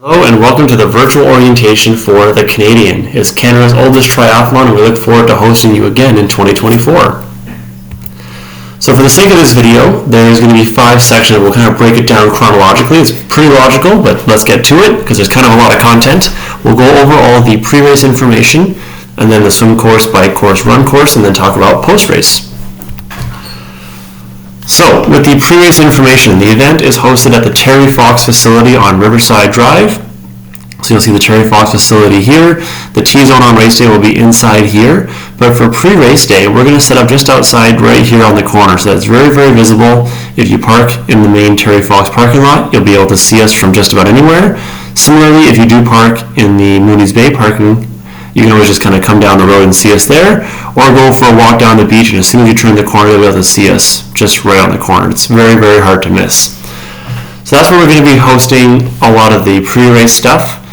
Hello and welcome to the virtual orientation for the Canadian. It's Canada's oldest triathlon and we look forward to hosting you again in 2024. So for the sake of this video, there's going to be 5 sections. We'll kind of break it down chronologically. It's pretty logical, but let's get to it because there's kind of a lot of content. We'll go over all the pre-race information and then the swim course, bike course, run course, and then talk about post-race. So, with the pre-race information, the event is hosted at the Terry Fox facility on Riverside Drive. So you'll see the Terry Fox facility here. The T-zone on race day will be inside here. But for pre-race day, we're going to set up just outside right here on the corner. So that's very, very visible. If you park in the main Terry Fox parking lot, you'll be able to see us from just about anywhere. Similarly, if you do park in the Mooney's Bay parking, you can always just kind of come down the road and see us there, or go for a walk down the beach, and as soon as you turn the corner, you'll be able to see us just right on the corner. It's very, very hard to miss. So that's where we're going to be hosting a lot of the pre-race stuff,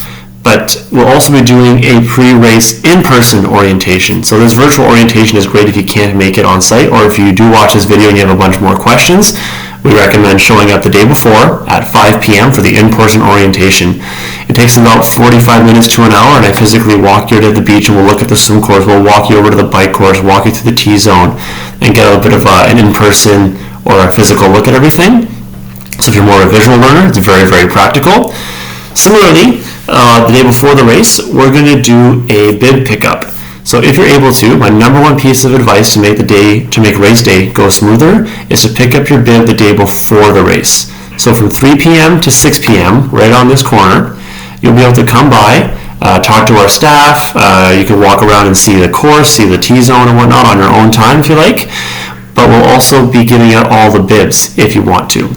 but we'll also be doing a pre-race in-person orientation. So this virtual orientation is great if you can't make it on site, or if you do watch this video and you have a bunch more questions. We recommend showing up the day before at 5 p.m. for the in-person orientation. It takes about 45 minutes to an hour, and I physically walk you to the beach and we'll look at the swim course, we'll walk you over to the bike course, walk you through the T-zone, and get a bit of an in-person or a physical look at everything. So if you're more of a visual learner, it's very, very practical. Similarly, the day before the race, we're going to do a bib pickup. So if you're able to, my number one piece of advice to make race day go smoother is to pick up your bib the day before the race. So from 3 p.m. to 6 p.m., right on this corner, you'll be able to come by, talk to our staff. You can walk around and see the course, see the T-zone and whatnot on your own time if you like. But we'll also be giving out all the bibs if you want to.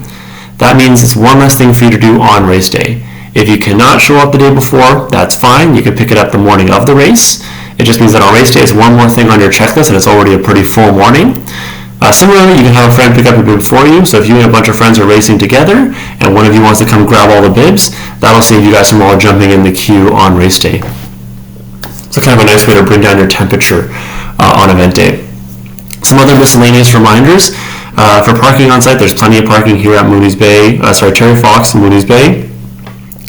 That means it's one less thing for you to do on race day. If you cannot show up the day before, that's fine. You can pick it up the morning of the race. It just means that on race day, it's one more thing on your checklist, and it's already a pretty full morning. Similarly, you can have a friend pick up your bib for you. So if you and a bunch of friends are racing together, and one of you wants to come grab all the bibs, that'll save you guys from all jumping in the queue on race day. So kind of a nice way to bring down your temperature on event day. Some other miscellaneous reminders. For parking on site, there's plenty of parking here at Terry Fox and Mooney's Bay.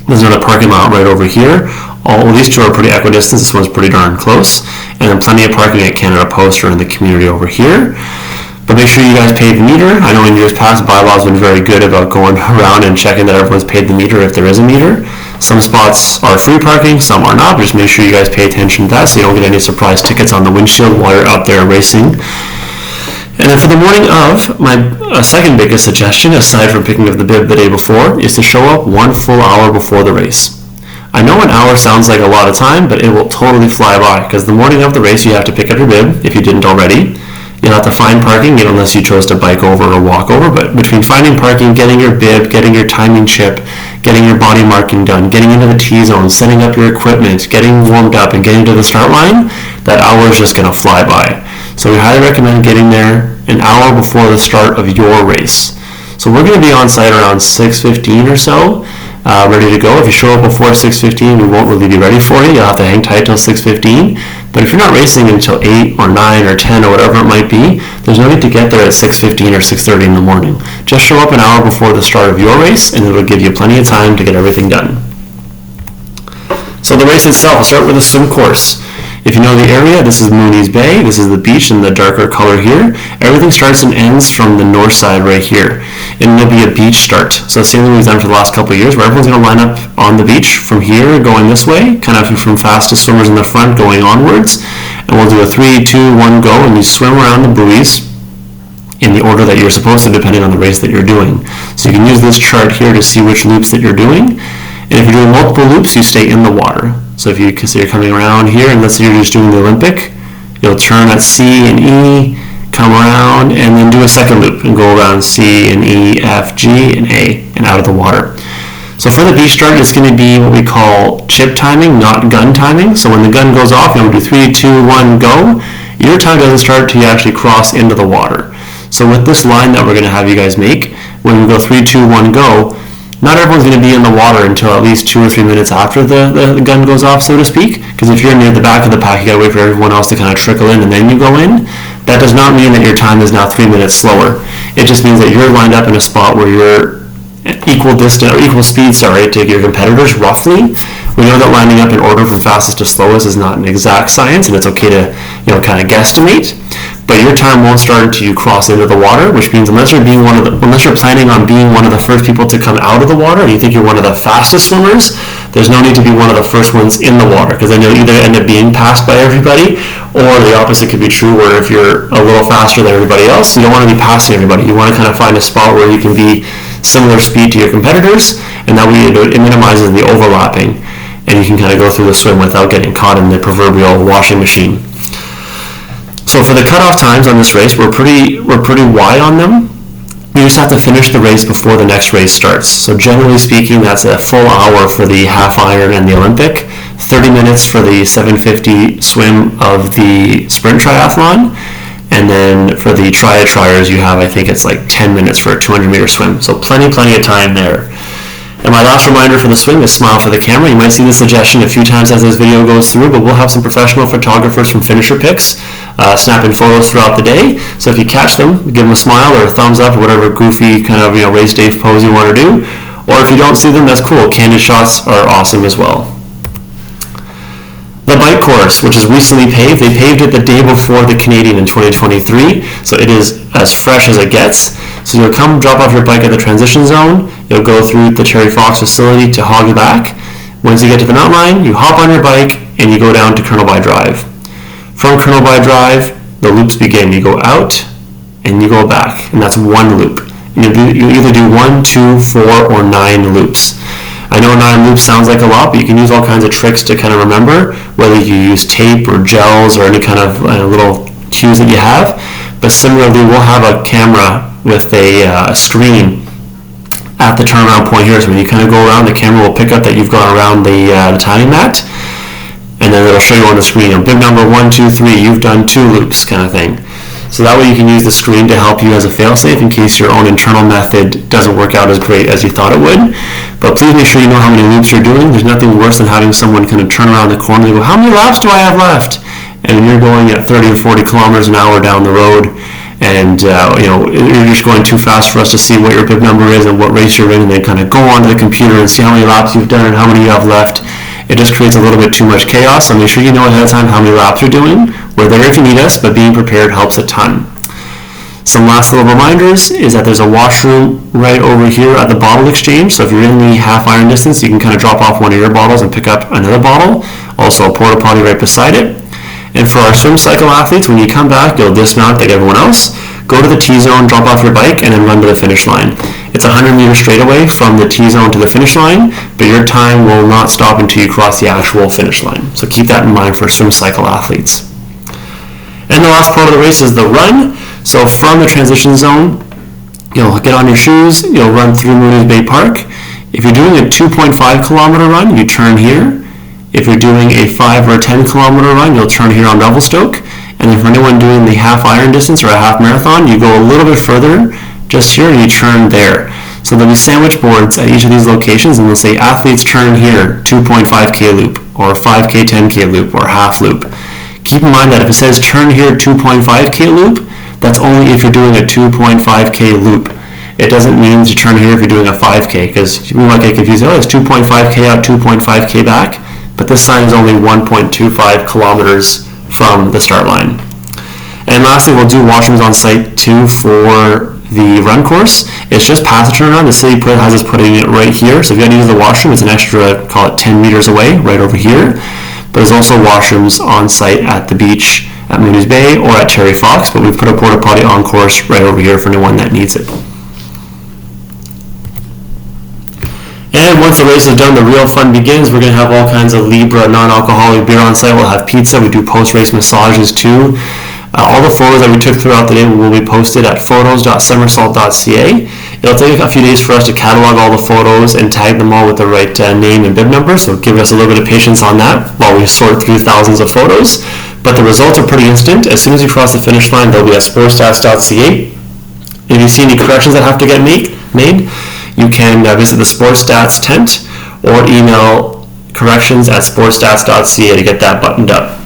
There's another parking lot right over here. All these two are pretty equidistant. This one's pretty darn close. And then plenty of parking at Canada Post or in the community over here. But make sure you guys pay the meter. I know in years past, bylaws have been very good about going around and checking that everyone's paid the meter if there is a meter. Some spots are free parking, some are not. But just make sure you guys pay attention to that so you don't get any surprise tickets on the windshield while you're out there racing. And then for the morning of, my second biggest suggestion, aside from picking up the bib the day before, is to show up 1 full hour before the race. I know an hour sounds like a lot of time, but it will totally fly by, because the morning of the race you have to pick up your bib, if you didn't already. You'll have to find parking, unless you chose to bike over or walk over, but between finding parking, getting your bib, getting your timing chip, getting your body marking done, getting into the T-zone, setting up your equipment, getting warmed up, and getting to the start line, that hour is just going to fly by. So we highly recommend getting there an hour before the start of your race. So we're going to be on site around 6:15 or so, ready to go. If you show up before 6:15, we won't really be ready for you. You'll have to hang tight till 6:15. But if you're not racing until 8 or 9 or 10 or whatever it might be, there's no need to get there at 6:15 or 6:30 in the morning. Just show up an hour before the start of your race, and it'll give you plenty of time to get everything done. So the race itself, I'll start with the swim course. If you know the area, this is Mooney's Bay, this is the beach in the darker color here. Everything starts and ends from the north side right here. And there'll be a beach start. So the same thing we've done for the last couple of years, where everyone's going to line up on the beach from here going this way, kind of from fastest swimmers in the front going onwards. And we'll do a 3, 2, 1, go, and you swim around the buoys in the order that you're supposed to, depending on the race that you're doing. So you can use this chart here to see which loops that you're doing. And if you're doing multiple loops, you stay in the water. So if you consider coming around here, and let's say you're just doing the Olympic, you'll turn at C and E, come around, and then do a second loop, and go around C and E, F, G, and A, and out of the water. So for the beach start, it's going to be what we call chip timing, not gun timing. So when the gun goes off, you'll do 3, 2, 1, go. Your time doesn't start until you actually cross into the water. So with this line that we're going to have you guys make, when we go 3, 2, 1, go, not everyone's going to be in the water until at least 2 or 3 minutes after the gun goes off, so to speak. Because if you're near the back of the pack, you got to wait for everyone else to kind of trickle in and then you go in. That does not mean that your time is now 3 minutes slower. It just means that you're lined up in a spot where you're equal distance or equal speed, to your competitors roughly. We know that lining up in order from fastest to slowest is not an exact science, and it's okay to kind of guesstimate. But your time won't start until you cross into the water, which means unless you're planning on being one of the first people to come out of the water, and you think you're one of the fastest swimmers, there's no need to be one of the first ones in the water, because then you'll either end up being passed by everybody, or the opposite could be true, where if you're a little faster than everybody else, you don't want to be passing everybody. You want to kind of find a spot where you can be similar speed to your competitors, and that way it minimizes the overlapping, and you can kind of go through the swim without getting caught in the proverbial washing machine. So for the cutoff times on this race, we're pretty wide on them. You just have to finish the race before the next race starts. So generally speaking, that's a full hour for the half iron and the Olympic, 30 minutes for the 750 swim of the sprint triathlon, and then for the triers, you have, I think it's like 10 minutes for a 200-meter swim. So plenty of time there. And my last reminder for the swim is smile for the camera. You might see this suggestion a few times as this video goes through, but we'll have some professional photographers from Finisher Pics snapping photos throughout the day. So if you catch them, give them a smile or a thumbs up or whatever goofy kind of race day pose you want to do. Or if you don't see them, that's cool. Candid shots are awesome as well. The bike course, which is recently paved, they paved it the day before the Canadian in 2023, so it is as fresh as it gets. So you'll come drop off your bike at the transition zone, you'll go through the Terry Fox facility to Hoggy Back. Once you get to the mountain line, you hop on your bike and you go down to Colonel By Drive. From Colonel By Drive, the loops begin. You go out and you go back, and that's one loop. You either do 1, 2, 4, or 9 loops. I know 9 loops sounds like a lot, but you can use all kinds of tricks to kind of remember, whether you use tape or gels or any kind of little cues that you have. But similarly, we'll have a camera with a screen at the turnaround point here. So when you kind of go around, the camera will pick up that you've gone around the timing mat, and then it'll show you on the screen, bib number 1, 2, 3, you've done 2 loops kind of thing. So that way you can use the screen to help you as a fail-safe in case your own internal method doesn't work out as great as you thought it would. But please make sure you know how many loops you're doing. There's nothing worse than having someone kind of turn around the corner and go, how many laps do I have left? And you're going at 30 or 40 kilometers an hour down the road, and you're just going too fast for us to see what your bib number is and what race you're in, and then kind of go onto the computer and see how many laps you've done and how many you have left. It just creates a little bit too much chaos, so make sure you know ahead of time how many laps you're doing. We're there if you need us, but being prepared helps a ton. Some last little reminders is that there's a washroom right over here at the bottle exchange, so if you're in the half iron distance, you can kind of drop off one of your bottles and pick up another bottle. Also a porta potty right beside it. And for our swim cycle athletes, when you come back, you'll dismount like everyone else, go to the T-zone, drop off your bike, and then run to the finish line. It's 100 meters straightaway from the T-zone to the finish line, but your time will not stop until you cross the actual finish line. So keep that in mind for swim cycle athletes. And the last part of the race is the run. So from the transition zone, you'll get on your shoes, you'll run through Mooney's Bay Park. If you're doing a 2.5 kilometer run, you turn here. If you're doing a 5 or a 10 kilometer run, you'll turn here on Revelstoke. And then for anyone doing the half iron distance or a half marathon, you go a little bit further, just here, and you turn there. So there'll be sandwich boards at each of these locations, and they'll say athletes turn here, 2.5K loop, or 5K, 10K loop, or half loop. Keep in mind that if it says turn here, 2.5K loop, that's only if you're doing a 2.5K loop. It doesn't mean to turn here if you're doing a 5K, because you might get confused. Oh, it's 2.5K out, 2.5K back, but this sign is only 1.25 kilometers from the start line. And lastly, we'll do washrooms on site too for the run course. It's just past the turnaround. The city has us putting it right here. So if you got to use the washroom, it's an extra, call it 10 meters away, right over here. But there's also washrooms on site at the beach at Mooney's Bay or at Terry Fox, but we've put a porta potty on course right over here for anyone that needs it. And once the race is done, the real fun begins. We're going to have all kinds of Libra non-alcoholic beer on site. We'll have pizza. We do post-race massages too. All the photos that we took throughout the day will be posted at photos.somersault.ca. It'll take a few days for us to catalog all the photos and tag them all with the right name and bib number, so give us a little bit of patience on that while we sort through thousands of photos. But the results are pretty instant. As soon as you cross the finish line, they'll be at sportsstats.ca. If you see any corrections that have to get made, you can visit the Sports Stats tent or email corrections@sportsstats.ca to get that buttoned up.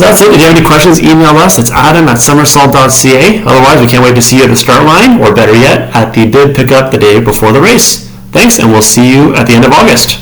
So that's it. If you have any questions, email us. It's adam@somersault.ca. Otherwise, we can't wait to see you at the start line, or better yet, at the bib pickup the day before the race. Thanks, and we'll see you at the end of August.